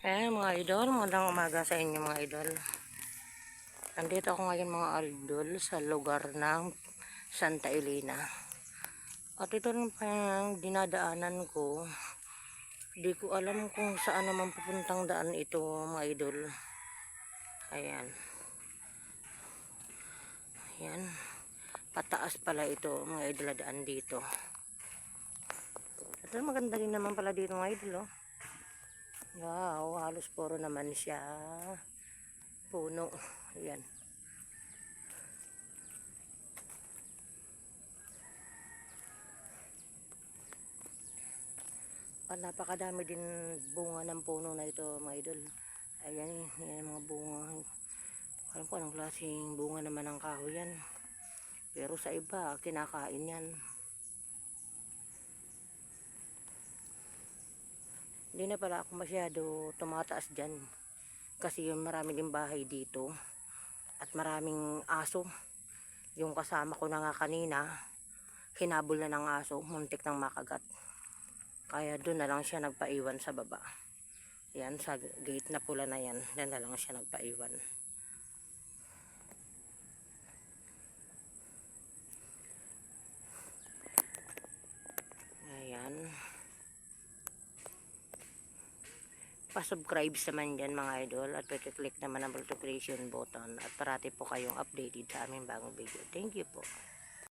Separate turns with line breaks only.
Mga idol, magandang umaga sa inyo mga idol. Nandito ako ngayon mga idol sa lugar ng Santa Elena. At ito rin pa yung dinadaanan ko. Di ko alam kung saan naman pupuntang daan ito mga idol. Ayan. Ayan. Pataas pala ito mga idol daan dito. At maganda rin naman pala dito mga idol oh. Wow, halos puro naman siya puno. Ayan. Napakadami din bunga ng puno na ito mga idol. Ayan, yan mga bunga. Alam ko anong klaseng bunga naman ng kahoy yan. Pero sa iba, kinakain yan. Hindi na pala ako masyado tumataas dyan. Kasi marami din bahay dito. At maraming aso. Yung kasama ko na nga kanina, hinabol na ng aso, muntik ng makagat. Kaya doon na lang siya nagpaiwan sa baba. Yan, sa gate na pula na yan, doon na lang siya nagpaiwan. Ayan. Pa-subscribe naman dyan mga idol at click naman ang notification button at parati po kayong updated sa aming bagong video. Thank you po.